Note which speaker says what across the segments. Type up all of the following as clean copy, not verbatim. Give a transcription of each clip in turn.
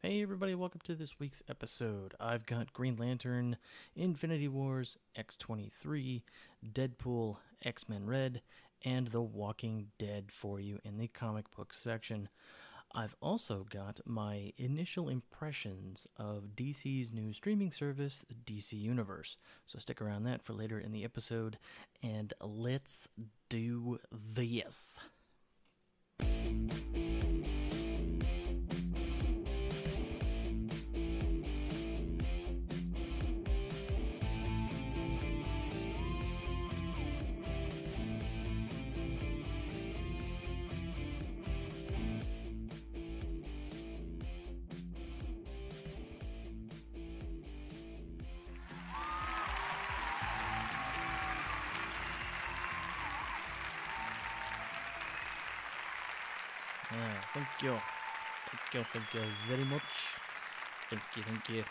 Speaker 1: Hey everybody, welcome to this week's episode. I've got Green Lantern, Infinity Wars, X-23, Deadpool, X-Men Red, and The Walking Dead for you in the comic book section. I've also got my initial impressions of DC's new streaming service, DC Universe. So stick around that for later in the episode, and let's do this. Thank you. Thank you very much. Thank you.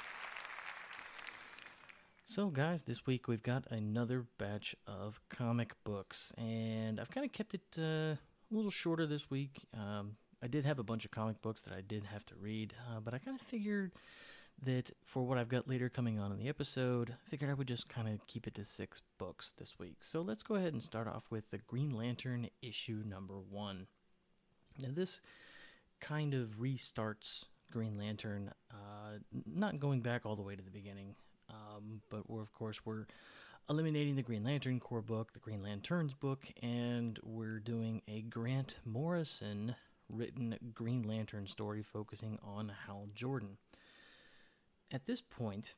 Speaker 1: So guys, this week we've got another batch of comic books, and I've kind of kept it a little shorter this week. I did have a bunch of comic books that I did have to read, but I kind of figured that for what I've got later coming on in the episode, I figured I would just kind of keep it to 6 books this week. So let's go ahead and start off with the Green Lantern issue number 1. Now this kind of restarts Green Lantern, not going back all the way to the beginning, but we're eliminating the Green Lantern core book, the Green Lanterns book, and we're doing a Grant Morrison written Green Lantern story focusing on Hal Jordan. At this point,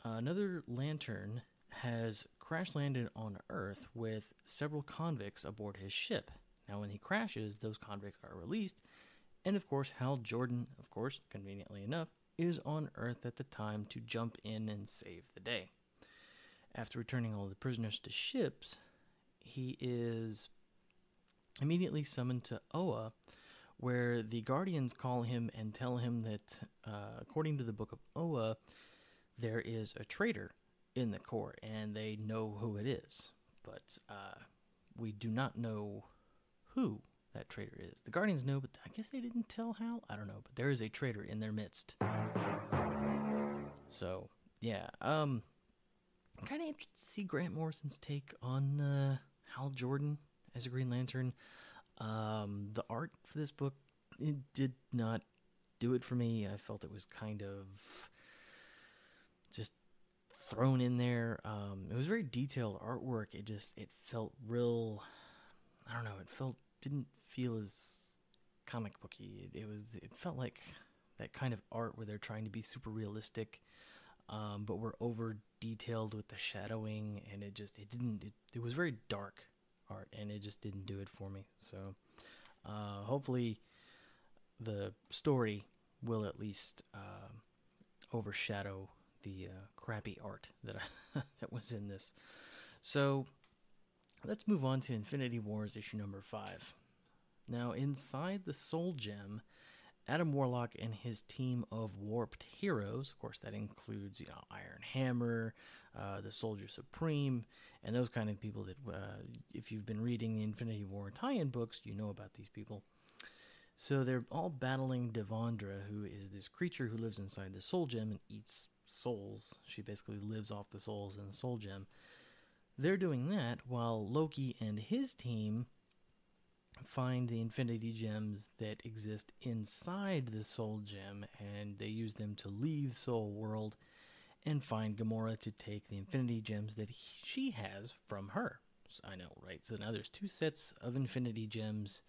Speaker 1: another Lantern has crash landed on Earth with several convicts aboard his ship. Now, when he crashes, those convicts are released, and of course, Hal Jordan, conveniently enough, is on Earth at the time to jump in and save the day. After returning all the prisoners to ships, he is immediately summoned to Oa, where the Guardians call him and tell him that, according to the Book of Oa, there is a traitor in the Corps, and they know who it is. But we do not know who that traitor is. The Guardians know, but I guess they didn't tell Hal? I don't know, but there is a traitor in their midst. So, yeah. I'm kind of interested to see Grant Morrison's take on Hal Jordan as a Green Lantern. The art for this book, it did not do it for me. I felt it was kind of just thrown in there. It was very detailed artwork. It felt real, I don't know, didn't feel as comic booky. It felt like that kind of art where they're trying to be super realistic, but we're over detailed with the shadowing, and it was very dark art, and it just didn't do it for me. So hopefully the story will at least overshadow the crappy art that that was in this. So let's move on to Infinity Wars issue number 5. Now, inside the Soul Gem, Adam Warlock and his team of warped heroes, of course that includes, Iron Hammer, the Soldier Supreme, and those kind of people that, if you've been reading the Infinity War tie-in books, you know about these people. So they're all battling Devondra, who is this creature who lives inside the Soul Gem and eats souls. She basically lives off the souls in the Soul Gem. They're doing that while Loki and his team find the Infinity Gems that exist inside the Soul Gem, and they use them to leave Soul World and find Gamora to take the Infinity Gems that she has from her. So, I know, right? So now there's 2 sets of Infinity Gems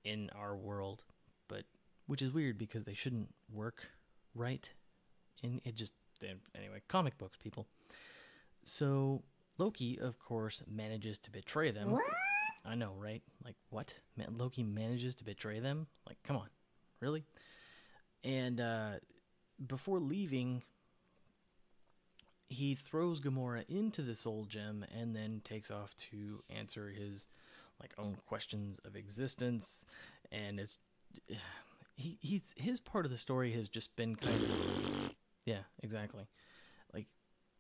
Speaker 1: in our world, but which is weird because they shouldn't work right. And anyway, comic books, people. So Loki, of course, manages to betray them. What? I know, right? Like, what? Loki manages to betray them? Like, come on. Really? And before leaving, he throws Gamora into the Soul Gem and then takes off to answer his own questions of existence. And it's his part of the story has just been kind of, yeah, exactly. Like,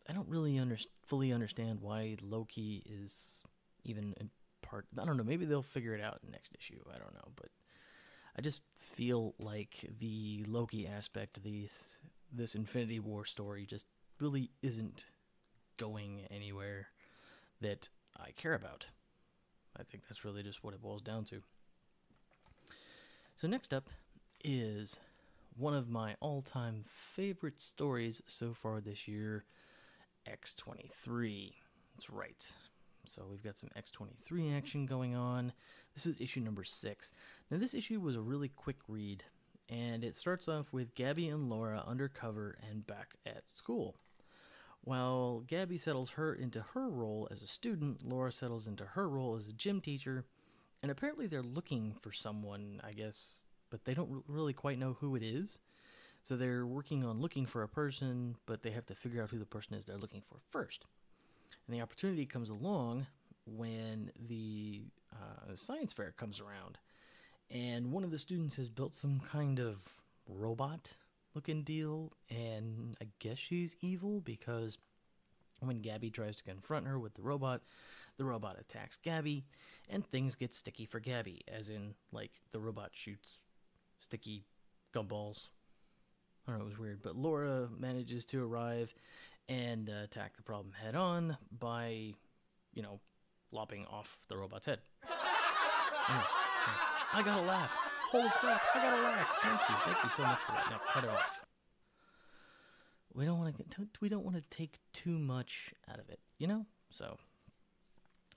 Speaker 1: I don't really fully understand why Loki is even part. I don't know. Maybe they'll figure it out in next issue. I don't know, but I just feel like the Loki aspect of this Infinity War story just really isn't going anywhere that I care about. I think that's really just what it boils down to. So next up is one of my all-time favorite stories so far this year, X-23. That's right. So we've got some X-23 action going on. This is issue number 6. Now this issue was a really quick read, and it starts off with Gabby and Laura undercover and back at school. While Gabby settles into her role as a student, Laura settles into her role as a gym teacher, and apparently they're looking for someone, I guess, but they don't really quite know who it is. So they're working on looking for a person, but they have to figure out who the person is they're looking for first. And the opportunity comes along when the science fair comes around, and one of the students has built some kind of robot-looking deal, and I guess she's evil because when Gabby tries to confront her with the robot attacks Gabby, and things get sticky for Gabby, as in, like, the robot shoots sticky gumballs. I don't know, it was weird, but Laura manages to arrive and attack the problem head on by, lopping off the robot's head. I gotta laugh. Holy crap, I gotta laugh. Thank you so much for that. Now cut it off. We don't want to take too much out of it, So,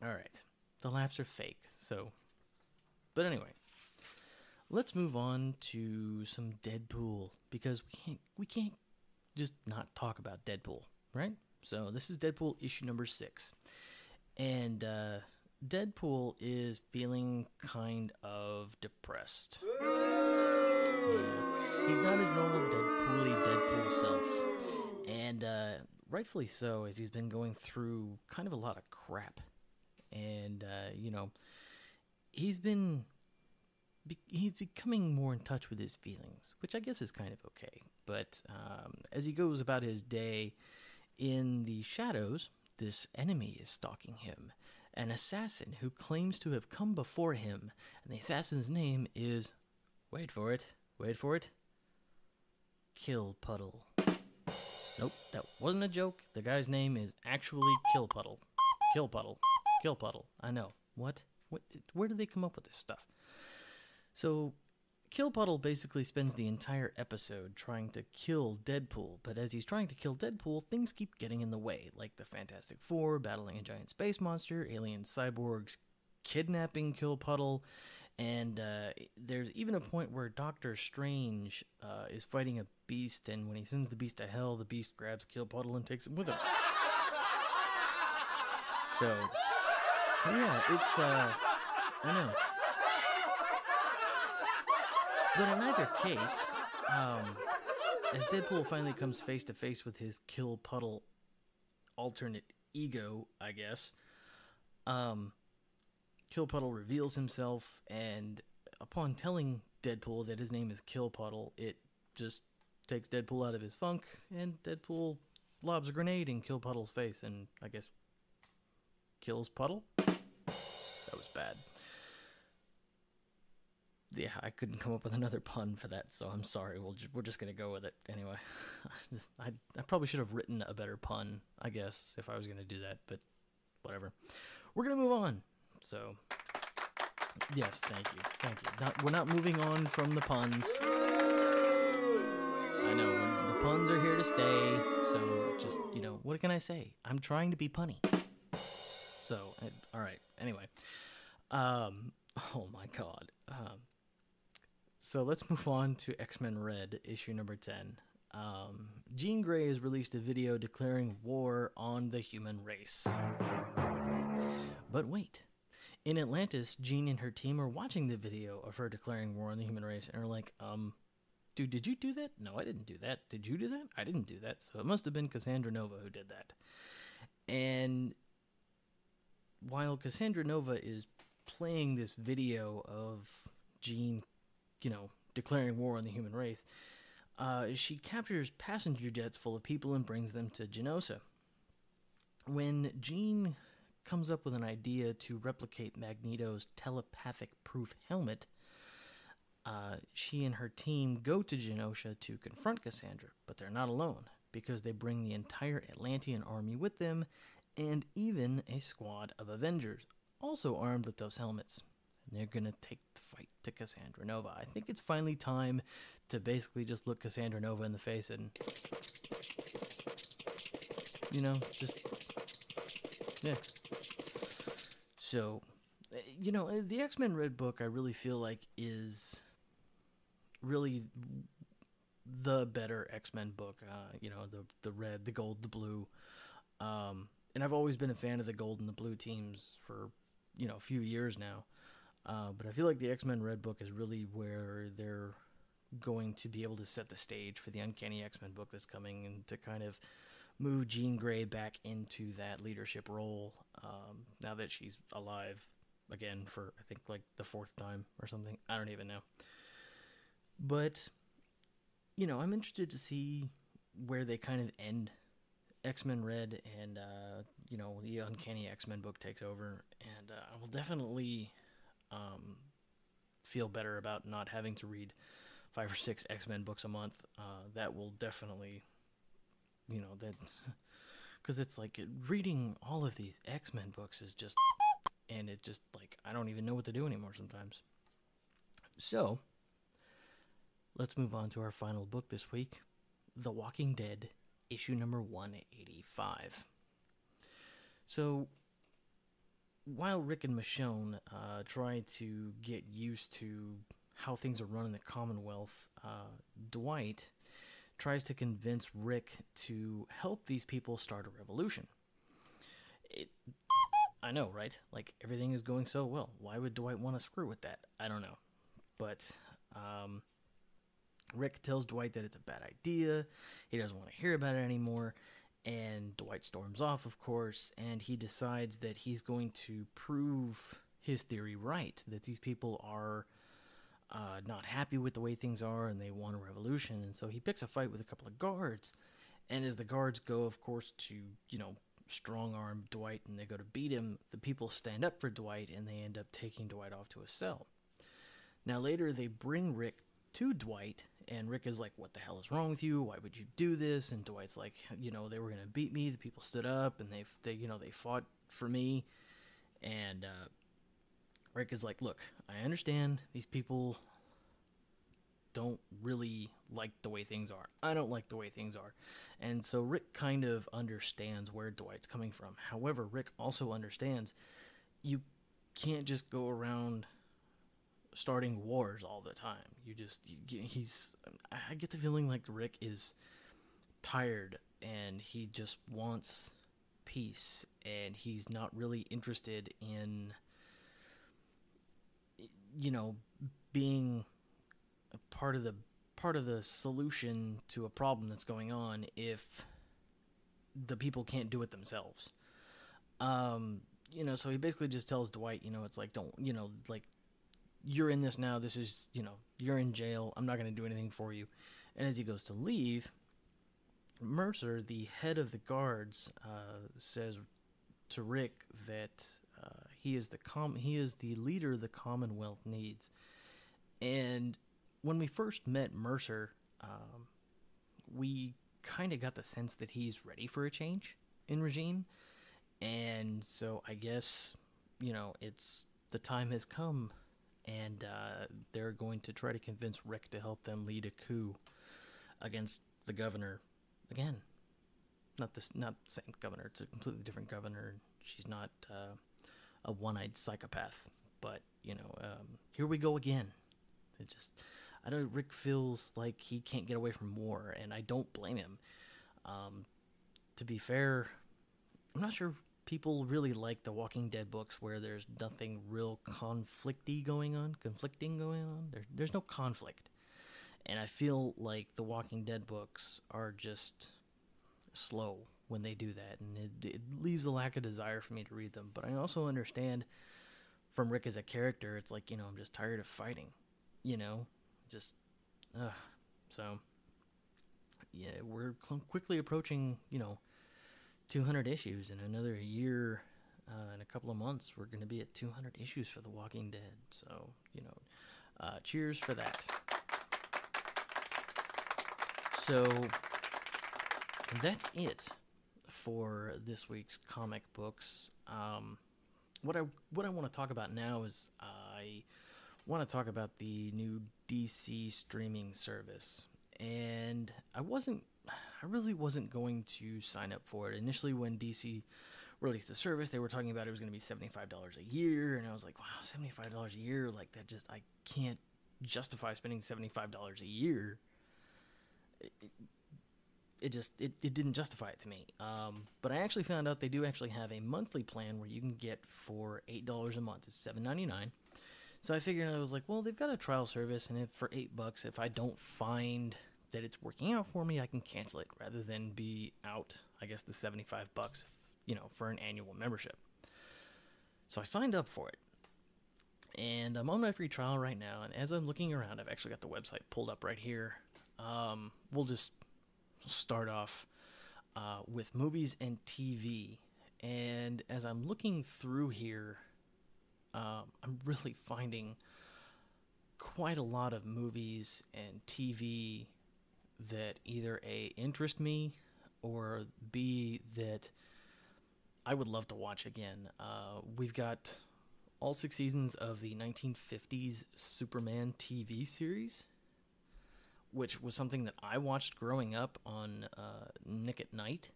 Speaker 1: all right, the laughs are fake. So, but anyway, let's move on to some Deadpool, because we can't just not talk about Deadpool, right? So this is Deadpool issue number 6, and Deadpool is feeling kind of depressed. Yeah. He's not his normal Deadpool self, and rightfully so, as he's been going through kind of a lot of crap, and he's becoming more in touch with his feelings, which I guess is kind of okay. But as he goes about his day, in the shadows, this enemy is stalking him, an assassin who claims to have come before him, and the assassin's name is, wait for it, Kill Puddle. Nope, that wasn't a joke. The guy's name is actually Kill Puddle. Kill Puddle. I know. What? Where do they come up with this stuff? So, Kill Puddle basically spends the entire episode trying to kill Deadpool, but as he's trying to kill Deadpool, things keep getting in the way, like the Fantastic Four battling a giant space monster, alien cyborgs kidnapping Kill Puddle, and there's even a point where Doctor Strange is fighting a beast, and when he sends the beast to hell, the beast grabs Kill Puddle and takes him with him. So, yeah, it's, I know. But in either case, as Deadpool finally comes face to face with his Kill Puddle alternate ego, I guess, Kill Puddle reveals himself, and upon telling Deadpool that his name is Kill Puddle, it just takes Deadpool out of his funk, and Deadpool lobs a grenade in Kill Puddle's face, and I guess kills Puddle? That was bad. Yeah, I couldn't come up with another pun for that, so I'm sorry. We're just going to go with it. Anyway, I probably should have written a better pun, I guess, if I was going to do that, but whatever. We're going to move on. So, yes, thank you. We're not moving on from the puns. I know, the puns are here to stay, so just, what can I say? I'm trying to be punny. So, all right, anyway. Oh my god. So let's move on to X-Men Red, issue number 10. Jean Grey has released a video declaring war on the human race. But wait. In Atlantis, Jean and her team are watching the video of her declaring war on the human race and are like, dude, did you do that? No, I didn't do that. Did you do that? I didn't do that. So it must have been Cassandra Nova who did that. And while Cassandra Nova is playing this video of Jean, declaring war on the human race, she captures passenger jets full of people and brings them to Genosa. When Jean comes up with an idea to replicate Magneto's telepathic-proof helmet, She and her team go to Genosha to confront Cassandra, but they're not alone because they bring the entire Atlantean army with them and even a squad of Avengers, also armed with those helmets. And they're going to take the fight to Cassandra Nova. I think it's finally time to basically just look Cassandra Nova in the face and, just, yeah. So, the X-Men Red Book, I really feel like is really the better X-Men book. The red, the gold, the blue. And I've always been a fan of the gold and the blue teams for, a few years now. But I feel like the X-Men Red Book is really where they're going to be able to set the stage for the Uncanny X-Men book that's coming, and to kind of move Jean Grey back into that leadership role, now that she's alive again for, I think, like the fourth time or something. I don't even know. But, I'm interested to see where they kind of end X-Men Red, and, the Uncanny X-Men book takes over. And I will definitely feel better about not having to read 5 or 6 X-Men books a month. That will definitely, that, because it's like reading all of these X-Men books is just, and it just, like, I don't even know what to do anymore sometimes. So, let's move on to our final book this week, The Walking Dead, issue number 185. So, while Rick and Michonne try to get used to how things are run in the Commonwealth, Dwight tries to convince Rick to help these people start a revolution. I know, right? Like, everything is going so well. Why would Dwight want to screw with that? I don't know. But Rick tells Dwight that it's a bad idea. He doesn't want to hear about it anymore. And Dwight storms off, of course, and he decides that he's going to prove his theory right, that these people are not happy with the way things are and they want a revolution. And so he picks a fight with a couple of guards. And as the guards go, of course, to, strong-arm Dwight and they go to beat him, the people stand up for Dwight and they end up taking Dwight off to a cell. Now later they bring Rick to Dwight, and Rick is like, what the hell is wrong with you? Why would you do this? And Dwight's like, they were going to beat me. The people stood up and they fought for me. And Rick is like, look, I understand these people don't really like the way things are. I don't like the way things are. And so Rick kind of understands where Dwight's coming from. However, Rick also understands you can't just go around starting wars all the time. I get the feeling like Rick is tired and he just wants peace, and he's not really interested in, being a part of the solution to a problem that's going on if the people can't do it themselves. So he basically just tells Dwight, it's like, don't, like, you're in this now. This is, you're in jail. I'm not going to do anything for you. And as he goes to leave, Mercer, the head of the guards, says to Rick that he is the leader the Commonwealth needs. And when we first met Mercer, we kind of got the sense that he's ready for a change in regime. And so I guess, it's the time has come. And they're going to try to convince Rick to help them lead a coup against the governor. Again, not the same governor. It's a completely different governor. She's not a one-eyed psychopath. But, here we go again. Rick feels like he can't get away from war, and I don't blame him. To be fair, I'm not sure people really like the Walking Dead books where there's nothing real conflicting going on. There's no conflict. And I feel like the Walking Dead books are just slow when they do that, and it leaves a lack of desire for me to read them. But I also understand from Rick as a character, it's like, I'm just tired of fighting, So, yeah, we're quickly approaching, 200 issues. In another year, in a couple of months, we're going to be at 200 issues for The Walking Dead. So, Cheers for that. So that's it for this week's comic books. What I want to talk about now is I want to talk about the new DC streaming service, and I really wasn't going to sign up for it initially. When DC released the service, they were talking about it was going to be $75 a year, and I was like, wow, $75 a year, like that just, I can't justify spending $75 a year. It didn't justify it to me. But I actually found out they do actually have a monthly plan where you can get for $8 a month. It's $7.99. So I figured, I was like, well, they've got a trial service, and if for $8, if I don't find that it's working out for me, I can cancel it rather than be out, I guess, the $75, for an annual membership. So I signed up for it, and I'm on my free trial right now. And as I'm looking around, I've actually got the website pulled up right here. We'll just start off with movies and TV. And as I'm looking through here, I'm really finding quite a lot of movies and TV that either A, interest me, or B, that I would love to watch again. We've got all 6 seasons of the 1950s Superman TV series, which was something that I watched growing up on Nick at Night.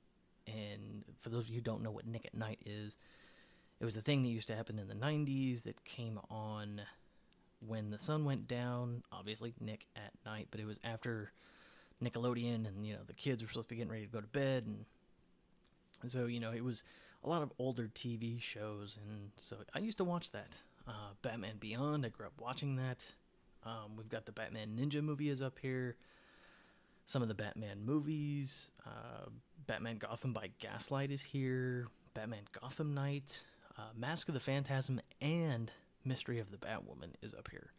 Speaker 1: And for those of you who don't know what Nick at Night is, it was a thing that used to happen in the 90s that came on when the sun went down. Obviously, Nick at Night, but it was after Nickelodeon, and the kids were supposed to be getting ready to go to bed, and so it was a lot of older TV shows, and so I used to watch that. Batman Beyond, I grew up watching that. We've got the Batman Ninja movie is up here. Some of the Batman movies. Batman Gotham by Gaslight is here. Batman Gotham Knight. Mask of the Phantasm and Mystery of the Batwoman is up here,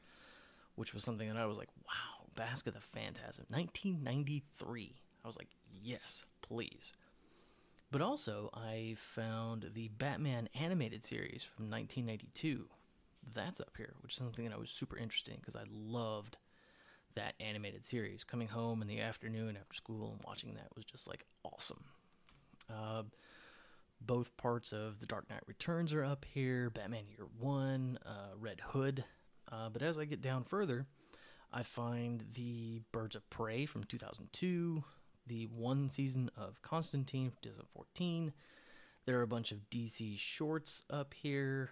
Speaker 1: which was something that I was like, wow, Mask of the Phantasm, 1993. I was like, yes, please. But also, I found the Batman animated series from 1992. That's up here, which is something that I was super interested in because I loved that animated series. Coming home in the afternoon after school and watching that was just like awesome. Both parts of The Dark Knight Returns are up here. Batman Year One, Red Hood. But as I get down further, I find the Birds of Prey from 2002, the 1 season of Constantine from 2014. There are a bunch of DC shorts up here.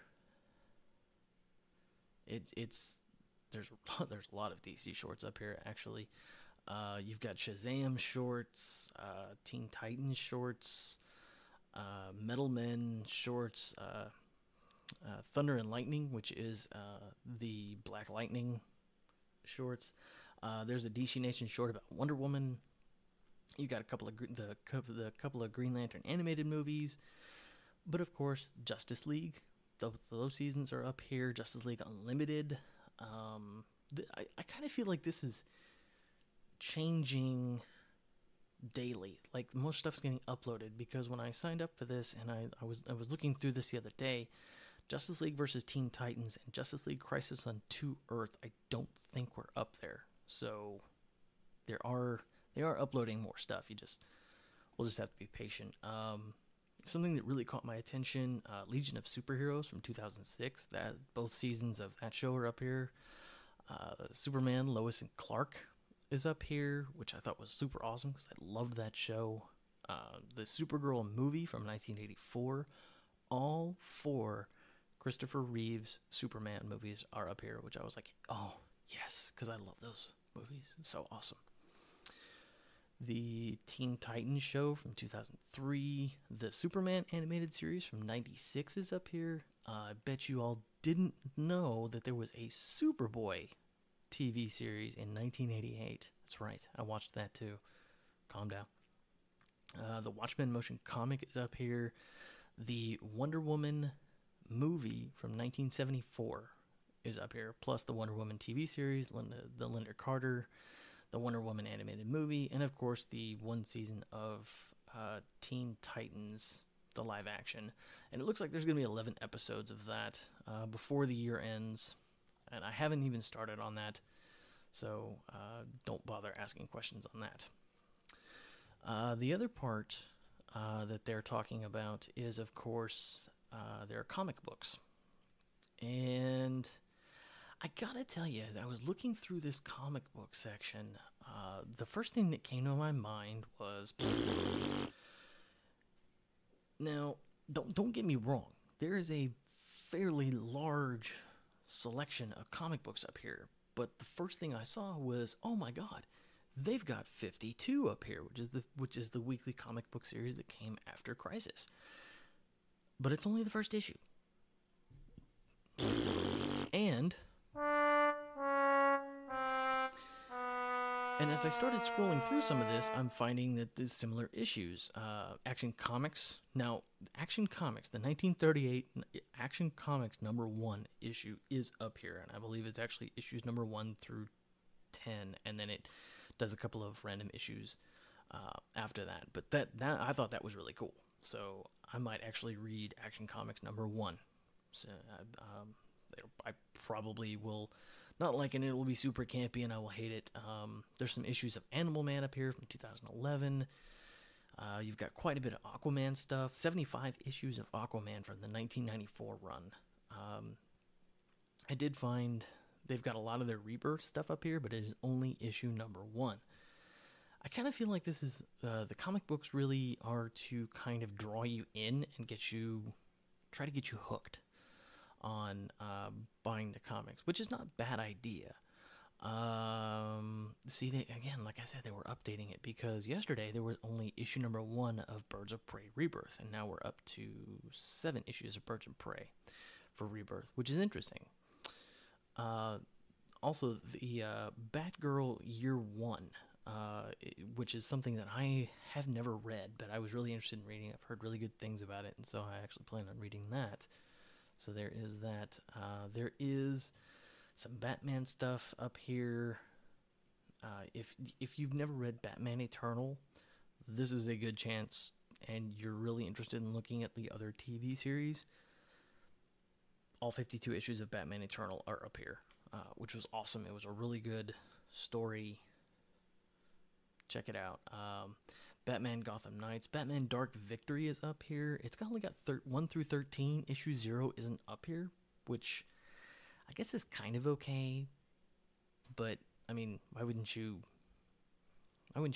Speaker 1: There's a lot of DC shorts up here, actually. You've got Shazam shorts, Teen Titans shorts, Metal Men shorts, Thunder and Lightning, which is the Black Lightning shorts. There's a DC Nation short about Wonder Woman. You got a couple of Green Lantern animated movies, but of course Justice League. Those seasons are up here. Justice League Unlimited. I kind of feel like this is changing daily. Like most stuff's getting uploaded, because when I signed up for this and I was looking through this the other day, Justice League versus Teen Titans and Justice League Crisis on 2 Earth, I don't think we're up there. So they are uploading more stuff. We'll just have to be patient. Something that really caught my attention, Legion of Superheroes from 2006. That both seasons of that show are up here. Superman, Lois and Clark is up here, which I thought was super awesome because I loved that show. The Supergirl movie from 1984. All 4 Christopher Reeves Superman movies are up here, which I was like, oh, yes, because I love those movies. So awesome. The Teen Titans show from 2003. The Superman animated series from 96 is up here. I bet you all didn't know that there was a Superboy TV series in 1988. That's right. I watched that too. Calm down. The Watchmen motion comic is up here. The Wonder Woman movie from 1974 is up here. Plus the Wonder Woman TV series, the Linda Carter, the Wonder Woman animated movie, and of course the 1 season of Teen Titans, the live action. And it looks like there's going to be 11 episodes of that before the year ends. and I haven't even started on that, so don't bother asking questions on that. The other part that they're talking about is, of course, their comic books. And I gotta tell you, as I was looking through this comic book section, the first thing that came to my mind was, now, don't get me wrong. There is a fairly large selection of comic books up here, but the first thing I saw was, oh my god, they've got 52 up here, which is the weekly comic book series that came after Crisis. But it's only the first issue. And as I started scrolling through some of this, I'm finding that there's similar issues. Action Comics. Now, Action Comics, the 1938 Action Comics #1 issue is up here, and I believe it's actually issues number 1 through 10, and then it does a couple of random issues after that. But that I thought that was really cool, so I might actually read Action Comics #1. So I probably will not like it. It will be super campy, and I will hate it. There's some issues of Animal Man up here from 2011. You've got quite a bit of Aquaman stuff. 75 issues of Aquaman from the 1994 run. I did find they've got a lot of their Rebirth stuff up here, but it is only issue number 1. I kind of feel like this is the comic books really are to kind of draw you in and try to get you hooked on buying the comics, which is not a bad idea. See, again, like I said, they were updating it because yesterday there was only issue number 1 of Birds of Prey Rebirth, and now we're up to 7 issues of Birds of Prey for Rebirth, which is interesting. Also, the Batgirl Year 1, which is something that I have never read, but I was really interested in reading. I've heard really good things about it, and so I actually plan on reading that. So there is that. There is some Batman stuff up here. If you've never read Batman Eternal, this is a good chance, and you're really interested in looking at the other TV series. All 52 issues of Batman Eternal are up here, which was awesome. It was a really good story. Check it out. Batman Gotham Knights. Batman Dark Victory is up here. It's only got 1 through 13. Issue 0 isn't up here, which I guess is kind of okay. But, I mean, why wouldn't you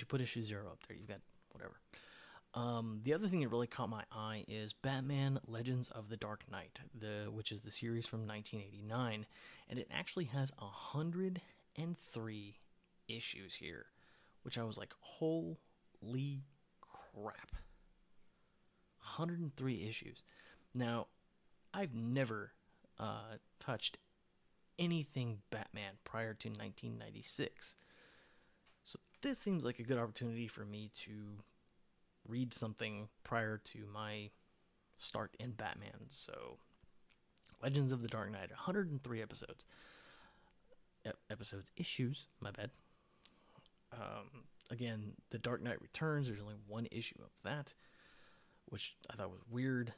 Speaker 1: put issue 0 up there? You've got whatever. The other thing that really caught my eye is Batman Legends of the Dark Knight, which is the series from 1989. And it actually has 103 issues here, which I was like, holy crap. 103 issues. Now, I've never touched anything Batman prior to 1996. So this seems like a good opportunity for me to read something prior to my start in Batman. So, Legends of the Dark Knight, 103 episodes. Issues, my bad. Again, The Dark Knight Returns, there's only 1 issue of that, which I thought was weird.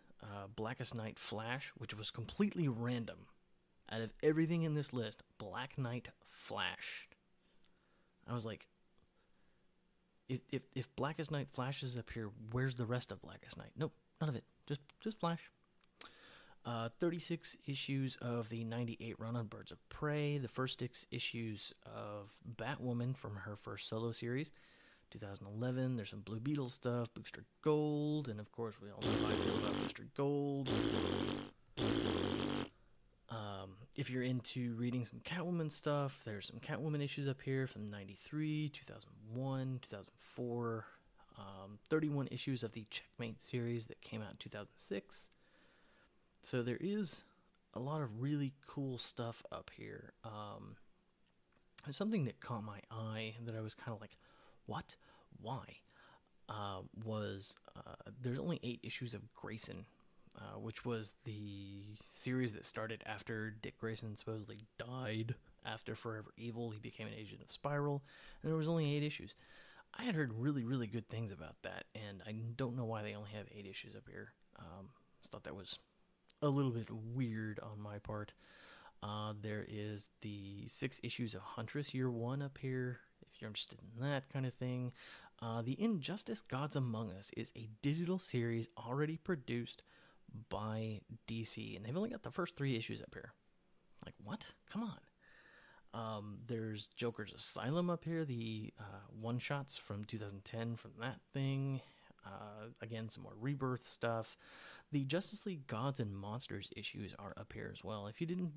Speaker 1: Blackest Night Flash, which was completely random. Out of everything in this list, Black Knight Flash. I was like, if Blackest Night Flash is up here, where's the rest of Blackest Night? Nope, none of it. Just Flash. 36 issues of the 98 run on Birds of Prey. The first 6 issues of Batwoman from her first solo series, 2011. There's some Blue Beetle stuff, Booster Gold, and of course we all know how I feel about Booster Gold. If you're into reading some Catwoman stuff, there's some Catwoman issues up here from 93, 2001, 2004. 31 issues of the Checkmate series that came out in 2006. So there is a lot of really cool stuff up here. Something that caught my eye that I was kind of like, what? Why? Was there's only 8 issues of Grayson, which was the series that started after Dick Grayson supposedly died after Forever Evil. He became an agent of Spiral, and there was only 8 issues. I had heard really, really good things about that, and I don't know why they only have 8 issues up here. Just thought that was a little bit weird on my part. There is the 6 issues of Huntress Year 1 up here, if you're interested in that kind of thing. The Injustice Gods Among Us is a digital series already produced by DC, and they've only got the first 3 issues up here. Like, what? Come on. There's Joker's Asylum up here, the one-shots from 2010 from that thing. Again, some more Rebirth stuff. The Justice League Gods and Monsters issues are up here as well. If you didn't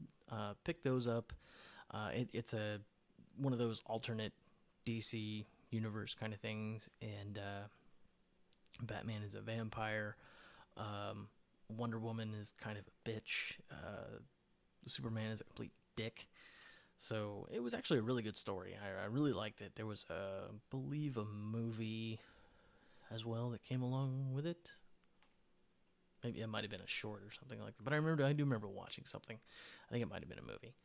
Speaker 1: pick those up, it's one of those alternate DC universe kind of things, and Batman is a vampire. Wonder Woman is kind of a bitch. Superman is a complete dick. So it was actually a really good story. I really liked it. There was, I believe, a movie as well that came along with it. Maybe it might have been a short or something like that. But I do remember watching something. I think it might have been a movie.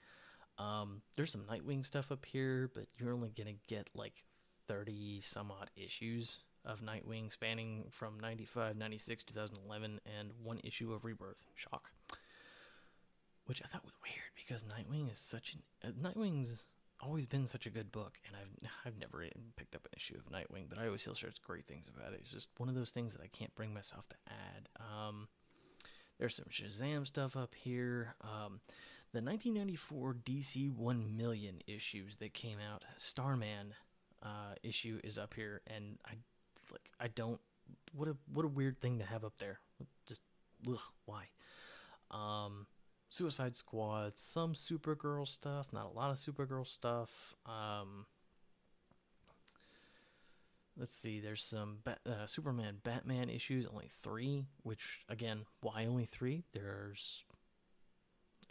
Speaker 1: There's some Nightwing stuff up here, but you're only going to get like 30 some odd issues of Nightwing spanning from 95, 96, 2011, and 1 issue of Rebirth. Shock. Which I thought was weird because Nightwing's always been such a good book, and I've never even picked up an issue of Nightwing, but I always hear such great things about it. It's just one of those things that I can't bring myself to add. There's some Shazam stuff up here. The 1994 DC 1 million issues that came out, Starman issue is up here, and what a weird thing to have up there. Just why? Suicide Squad, some Supergirl stuff, not a lot of Supergirl stuff. Let's see, there's some Superman Batman issues, only 3, which, again, why only 3?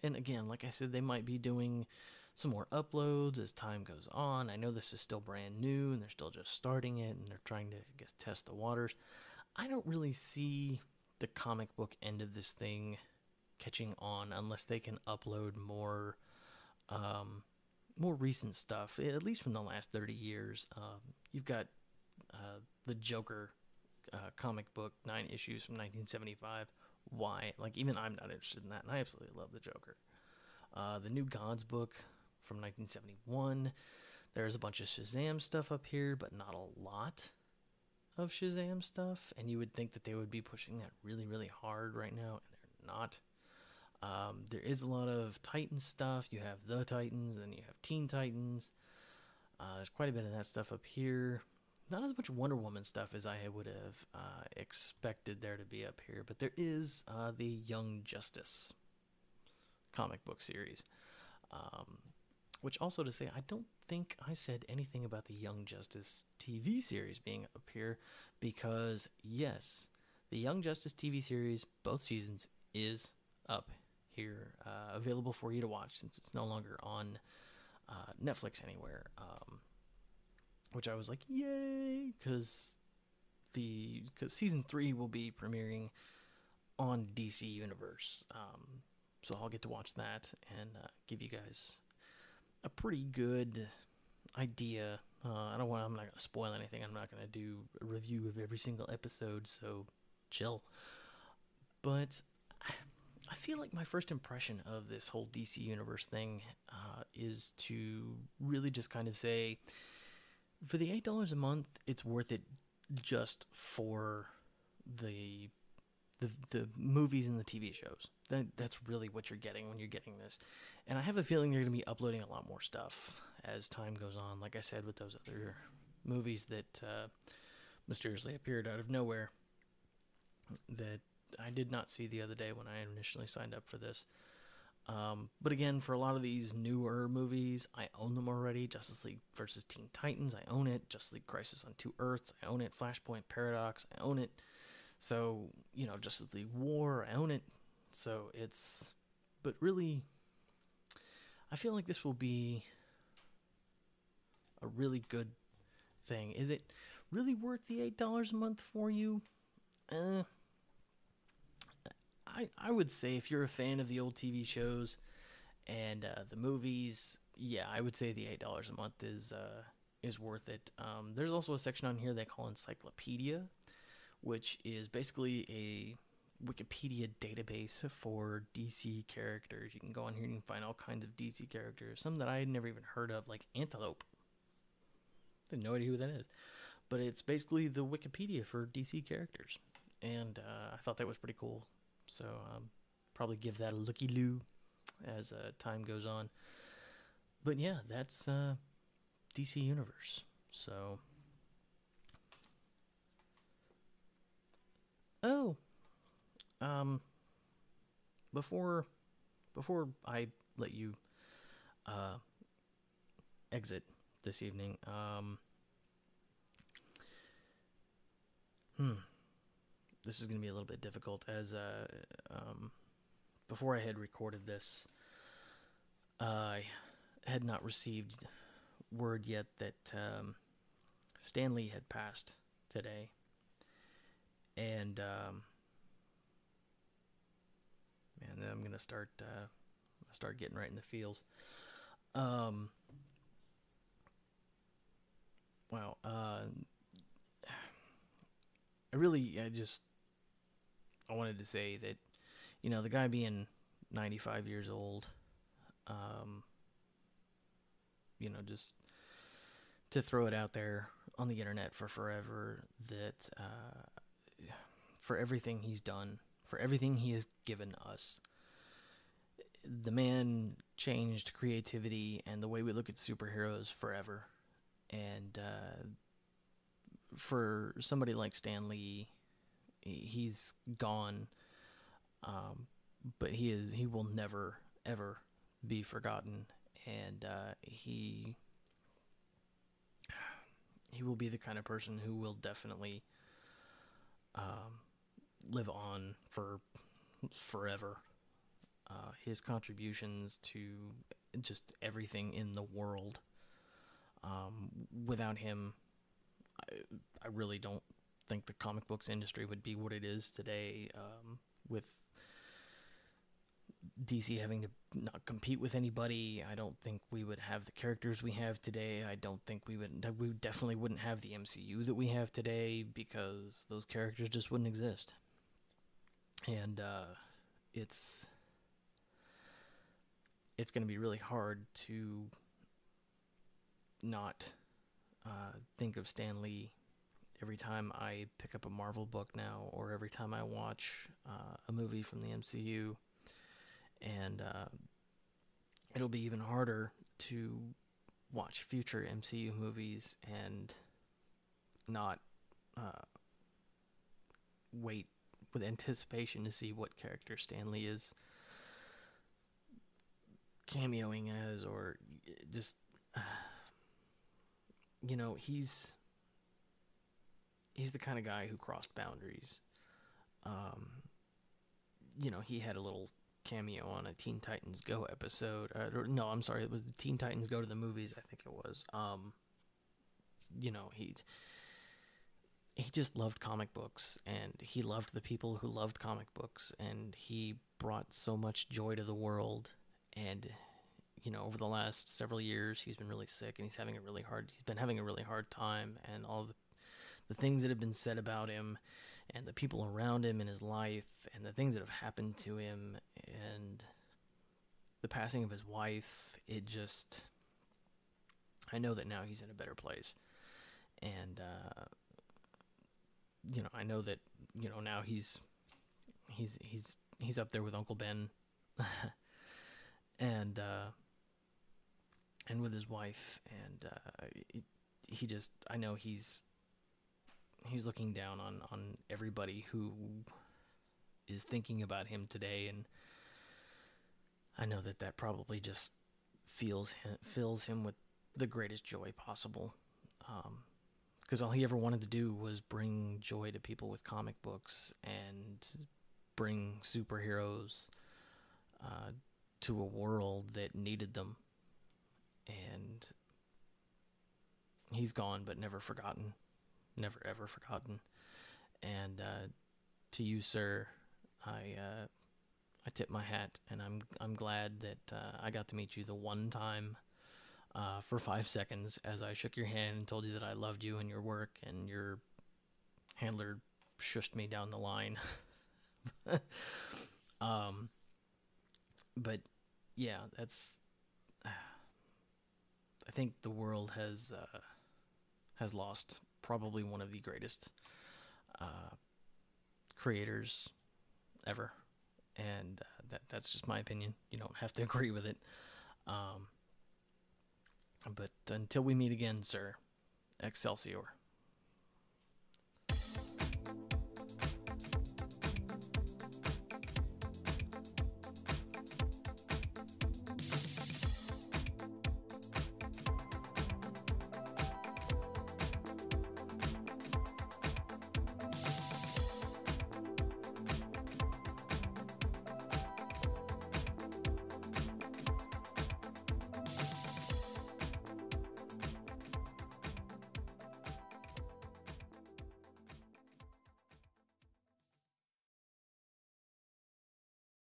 Speaker 1: And again, like I said, they might be doing some more uploads as time goes on. I know this is still brand new, and they're still just starting it, and they're trying to, I guess, test the waters. I don't really see the comic book end of this thing catching on unless they can upload more recent stuff, at least from the last 30 years. You've got the Joker comic book, 9 issues from 1975. Why? Like, even I'm not interested in that, and I absolutely love the Joker. The New Gods book from 1971. There's a bunch of Shazam stuff up here, but not a lot of Shazam stuff, and you would think that they would be pushing that really, really hard right now, and they're not. There is a lot of Titans stuff. You have the Titans, and you have Teen Titans. There's quite a bit of that stuff up here. Not as much Wonder Woman stuff as I would have expected there to be up here, but there is the Young Justice comic book series. Which also to say, I don't think I said anything about the Young Justice TV series being up here, because yes, the Young Justice TV series, both seasons, is up here, available for you to watch, since it's no longer on Netflix anywhere. Which I was like, yay, because season 3 will be premiering on DC Universe. So I'll get to watch that and give you guys a pretty good idea. I'm not going to spoil anything. I'm not going to do a review of every single episode, so chill. But I feel like my first impression of this whole DC Universe thing is to really just kind of say, for the $8 a month, it's worth it just for the movies and the TV shows. That's really what you're getting when you're getting this. And I have a feeling they're going to be uploading a lot more stuff as time goes on. Like I said, with those other movies that mysteriously appeared out of nowhere that I did not see the other day when I initially signed up for this. But again, for a lot of these newer movies, I own them already. Justice League versus Teen Titans, I own it. Justice League Crisis on Two Earths, I own it. Flashpoint Paradox, I own it. So, Justice League War, I own it. So but really, I feel like this will be a really good thing. Is it really worth the $8 a month for you? I would say if you're a fan of the old TV shows and the movies, yeah, I would say the $8 a month is worth it. There's also a section on here they call Encyclopedia, which is basically Wikipedia database for DC characters. You can go on here and you can find all kinds of DC characters. Some that I had never even heard of, like Antelope. I have no idea who that is. But it's basically the Wikipedia for DC characters. And I thought that was pretty cool. So probably give that a looky-loo as time goes on. But yeah, that's DC Universe. So... Oh, before I let you uh, exit this evening, this is going to be a little bit difficult as before I had recorded this, I had not received word yet that Stan Lee had passed today. And man, I'm gonna start getting right in the feels. Wow. I wanted to say that, the guy being 95 years old, just to throw it out there on the internet for forever that. For everything he's done, for everything he has given us. The man changed creativity and the way we look at superheroes forever. And for somebody like Stan Lee, he's gone, but he will never ever be forgotten, and he will be the kind of person who will definitely live on for forever. His contributions to just everything in the world. Without him, I really don't think the comic books industry would be what it is today. With DC having to not compete with anybody, I don't think we would have the characters we have today. I don't think we definitely wouldn't have the MCU that we have today because those characters just wouldn't exist. And it's going to be really hard to not think of Stan Lee every time I pick up a Marvel book now, or every time I watch a movie from the MCU. And it'll be even harder to watch future MCU movies and not wait with anticipation to see what character Stan Lee is cameoing as, or just he's the kind of guy who crossed boundaries. He had a little cameo on a Teen Titans Go episode. No, I'm sorry, it was the Teen Titans Go to the Movies, I think it was. He just loved comic books, and he loved the people who loved comic books, and he brought so much joy to the world. And over the last several years, he's been really sick, and he's been having a really hard time, and all the things that have been said about him, and the people around him in his life, and the things that have happened to him, and the passing of his wife, I know that now he's in a better place. And, I know that, now he's up there with Uncle Ben, and with his wife, and I know he's looking down on everybody who is thinking about him today, and I know that probably just fills him with the greatest joy possible, because all he ever wanted to do was bring joy to people with comic books and bring superheroes to a world that needed them. And he's gone, but never forgotten. Never ever forgotten. And to you, sir, I tip my hat, and I'm glad that I got to meet you the one time for 5 seconds as I shook your hand and told you that I loved you and your work, and your handler shushed me down the line um, but yeah, that's. I think the world has lost probably one of the greatest uh, creators ever, and that's just my opinion. You don't have to agree with it. Um, but until we meet again, sir, excelsior.